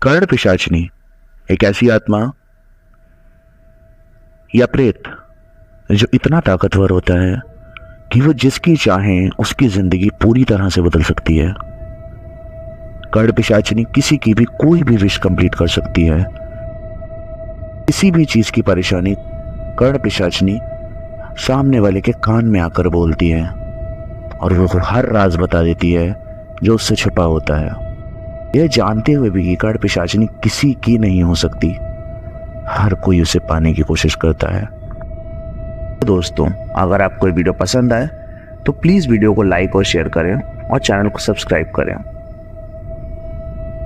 कर्ण पिशाचिनी एक ऐसी आत्मा या प्रेत जो इतना ताकतवर होता है कि वो जिसकी चाहे उसकी जिंदगी पूरी तरह से बदल सकती है। कर्ण पिशाचिनी किसी की भी कोई भी विश कंप्लीट कर सकती है। किसी भी चीज की परेशानी कर्ण पिशाचिनी सामने वाले के कान में आकर बोलती है और वो हर राज बता देती है जो उससे छुपा होता है। यह जानते हुए भी कि कर्ण पिशाचिनी किसी की नहीं हो सकती, हर कोई उसे पाने की कोशिश करता है। दोस्तों, अगर आपको ये वीडियो पसंद आए तो प्लीज वीडियो को लाइक और शेयर करें और चैनल को सब्सक्राइब करें।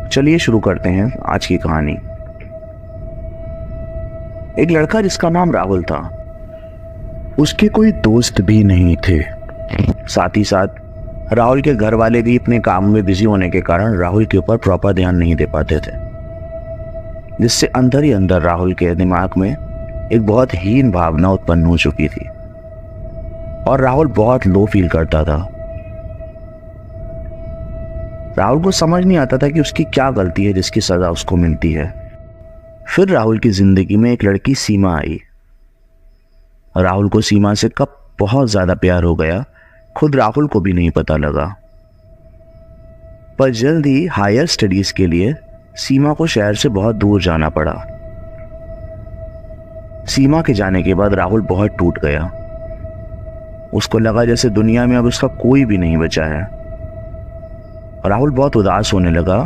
चलिए शुरू करते हैं आज की कहानी। एक लड़का जिसका नाम राहुल था, उसके कोई दोस्त भी नहीं थे। साथ ही साथ राहुल के घर वाले भी अपने काम में बिजी होने के कारण राहुल के ऊपर प्रॉपर ध्यान नहीं दे पाते थे, जिससे अंदर ही अंदर राहुल के दिमाग में एक बहुत हीन भावना उत्पन्न हो चुकी थी और राहुल बहुत लो फील करता था। राहुल को समझ नहीं आता था कि उसकी क्या गलती है जिसकी सजा उसको मिलती है। फिर राहुल की जिंदगी में एक लड़की सीमा आई। राहुल को सीमा से कब बहुत ज्यादा प्यार हो गया, खुद राहुल को भी नहीं पता लगा। पर जल्द ही हायर स्टडीज के लिए सीमा को शहर से बहुत दूर जाना पड़ा। सीमा के जाने के बाद राहुल बहुत टूट गया। उसको लगा जैसे दुनिया में अब उसका कोई भी नहीं बचा है। राहुल बहुत उदास होने लगा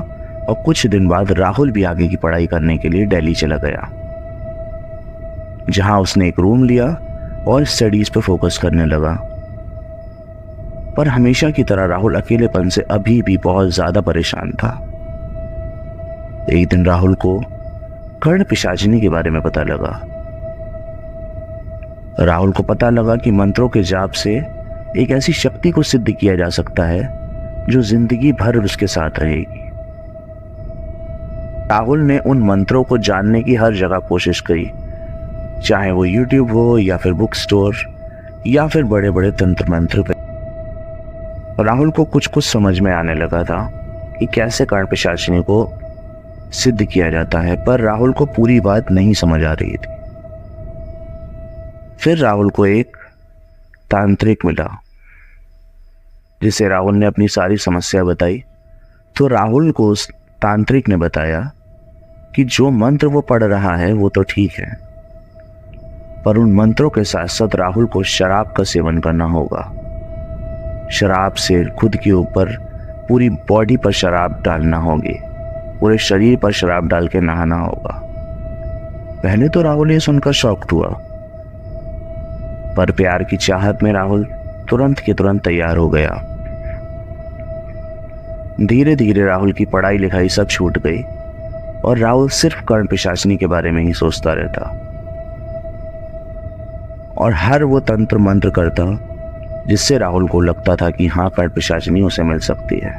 और कुछ दिन बाद राहुल भी आगे की पढ़ाई करने के लिए दिल्ली चला गया, जहां उसने एक रूम लिया और स्टडीज पर फोकस करने लगा। पर हमेशा की तरह राहुल अकेलेपन से अभी भी बहुत ज्यादा परेशान था। एक दिन राहुल को कर्ण पिशाचिनी के बारे में पता लगा। राहुल को पता लगा कि मंत्रों के जाप से एक ऐसी शक्ति को सिद्ध किया जा सकता है जो जिंदगी भर उसके साथ रहेगी। राहुल ने उन मंत्रों को जानने की हर जगह कोशिश करी, चाहे वो YouTube हो या फिर बुक स्टोर या फिर बड़े बड़े तंत्र मंत्र पे। राहुल को कुछ कुछ समझ में आने लगा था कि कैसे कर्ण पिशाचिनी को सिद्ध किया जाता है, पर राहुल को पूरी बात नहीं समझ आ रही थी। फिर राहुल को एक तांत्रिक मिला, जिसे राहुल ने अपनी सारी समस्या बताई। तो राहुल को उस तांत्रिक ने बताया कि जो मंत्र वो पढ़ रहा है वो तो ठीक है, पर उन मंत्रों के साथ साथ राहुल को शराब का सेवन करना होगा। शराब से खुद के ऊपर पूरी बॉडी पर शराब डालना होगी, पूरे शरीर पर शराब डाल के नहाना होगा। पहले तो राहुल ये सुनकर शॉक्ड हुआ, पर प्यार की चाहत में राहुल तुरंत के तुरंत तैयार हो गया। धीरे धीरे राहुल की पढ़ाई लिखाई सब छूट गई और राहुल सिर्फ कर्ण पिशाचिनी के बारे में ही सोचता रहता और हर वो तंत्र मंत्र करता जिससे राहुल को लगता था कि हाँ, कर्ण पिशाचिनी उसे मिल सकती है।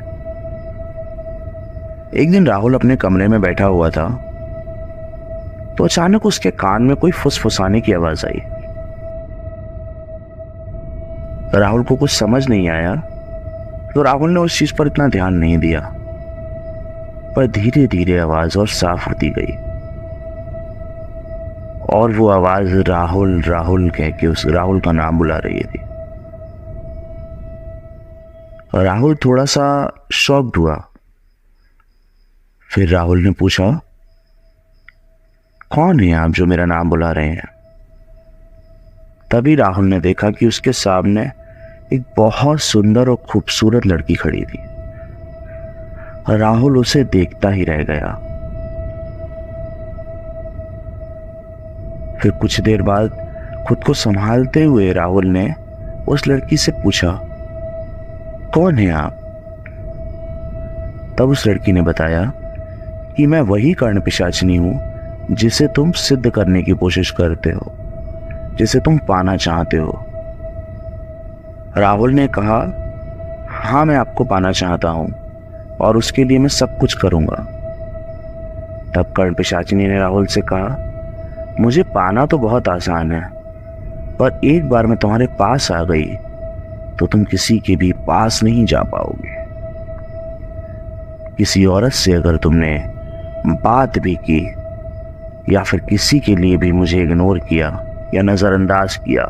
एक दिन राहुल अपने कमरे में बैठा हुआ था तो अचानक उसके कान में कोई फुसफुसाने की आवाज आई। राहुल को कुछ समझ नहीं आया तो राहुल ने उस चीज पर इतना ध्यान नहीं दिया, पर धीरे धीरे आवाज और साफ होती गई और वो आवाज राहुल राहुल कह के उस राहुल का नाम बुला रही थी। राहुल थोड़ा सा शॉक्ड हुआ। फिर राहुल ने पूछा, कौन है आप जो मेरा नाम बुला रहे हैं? तभी राहुल ने देखा कि उसके सामने एक बहुत सुंदर और खूबसूरत लड़की खड़ी थी। राहुल उसे देखता ही रह गया। फिर कुछ देर बाद खुद को संभालते हुए राहुल ने उस लड़की से पूछा, कौन है आप? तब उस लड़की ने बताया कि मैं वही कर्ण पिशाचिनी हूं जिसे तुम सिद्ध करने की कोशिश करते हो, जिसे तुम पाना चाहते हो। राहुल ने कहा, हाँ, मैं आपको पाना चाहता हूं और उसके लिए मैं सब कुछ करूंगा। तब कर्ण पिशाचिनी ने राहुल से कहा, मुझे पाना तो बहुत आसान है, पर एक बार मैं तुम्हारे पास आ गई तो तुम किसी के भी पास नहीं जा पाओगे। किसी औरत से अगर तुमने बात भी की या फिर किसी के लिए भी मुझे इग्नोर किया या नजरअंदाज किया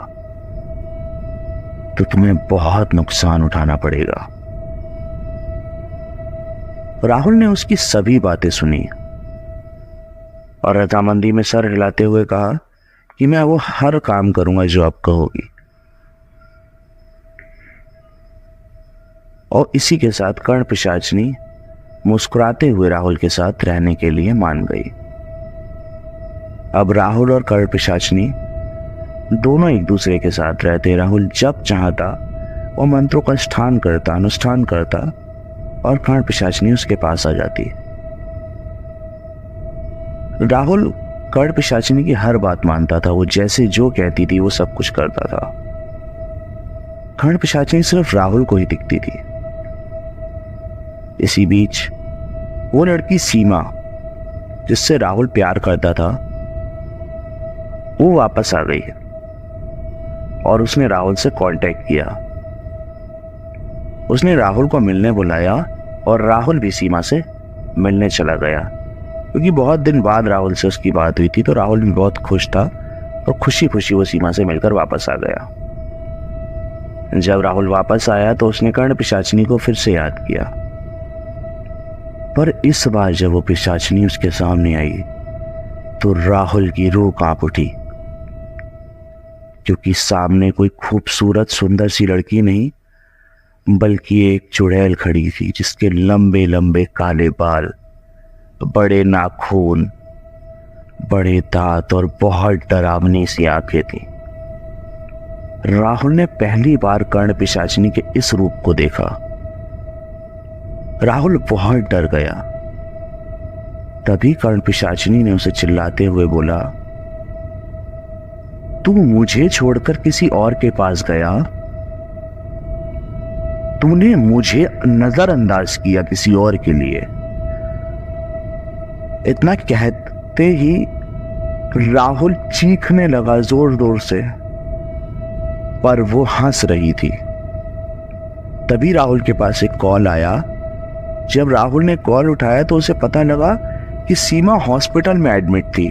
तो तुम्हें बहुत नुकसान उठाना पड़ेगा। राहुल ने उसकी सभी बातें सुनी और रजामंदी में सर हिलाते हुए कहा कि मैं वो हर काम करूंगा जो आप कहोगी। और इसी के साथ कर्ण पिशाचनी मुस्कुराते हुए राहुल के साथ रहने के लिए मान गई। अब राहुल और कर्ण पिशाचनी दोनों एक दूसरे के साथ रहते। राहुल जब चाहता वो मंत्रों का अनुष्ठान करता और कर्ण पिशाचनी उसके पास आ जाती। राहुल कर्ण पिशाचनी की हर बात मानता था, वो जैसे जो कहती थी वो सब कुछ करता था। कर्ण पिशाचनी सिर्फ राहुल को ही दिखती थी। इसी बीच वो लड़की सीमा जिससे राहुल प्यार करता था वो वापस आ गई और उसने राहुल से कांटेक्ट किया। उसने राहुल को मिलने बुलाया और राहुल भी सीमा से मिलने चला गया, क्योंकि बहुत दिन बाद राहुल से उसकी बात हुई थी तो राहुल भी बहुत खुश था और खुशी खुशी वो सीमा से मिलकर वापस आ गया। जब राहुल वापस आया तो उसने कर्ण पिशाचनी को फिर से याद किया, पर इस बार जब वो पिशाचनी उसके सामने आई तो राहुल की रूह कांप उठी, क्योंकि सामने कोई खूबसूरत सुंदर सी लड़की नहीं बल्कि एक चुड़ैल खड़ी थी जिसके लंबे लंबे काले बाल, बड़े नाखून, बड़े दांत और बहुत डरावनी सी आंखें थी। राहुल ने पहली बार कर्ण पिशाचनी के इस रूप को देखा। राहुल बहुत डर गया। तभी कर्ण पिशाचनी ने उसे चिल्लाते हुए बोला, तू मुझे छोड़कर किसी और के पास गया, तूने मुझे नजरअंदाज किया किसी और के लिए। इतना कहते ही राहुल चीखने लगा जोर जोर से, पर वो हंस रही थी। तभी राहुल के पास एक कॉल आया। जब राहुल ने कॉल उठाया तो उसे पता लगा कि सीमा हॉस्पिटल में एडमिट थी।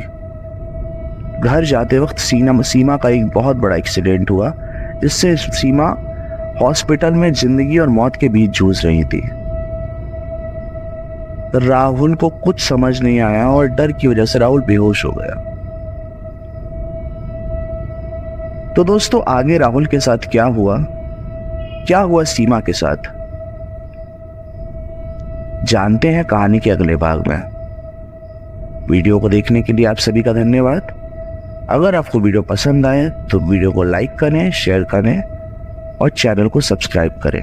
घर जाते वक्त सीमा का एक बहुत बड़ा एक्सीडेंट हुआ जिससे सीमा हॉस्पिटल में जिंदगी और मौत के बीच जूझ रही थी। राहुल को कुछ समझ नहीं आया और डर की वजह से राहुल बेहोश हो गया। तो दोस्तों, आगे राहुल के साथ क्या हुआ सीमा के साथ, जानते हैं कहानी के अगले भाग में। वीडियो को देखने के लिए आप सभी का धन्यवाद। अगर आपको वीडियो पसंद आए तो वीडियो को लाइक करें, शेयर करें और चैनल को सब्सक्राइब करें।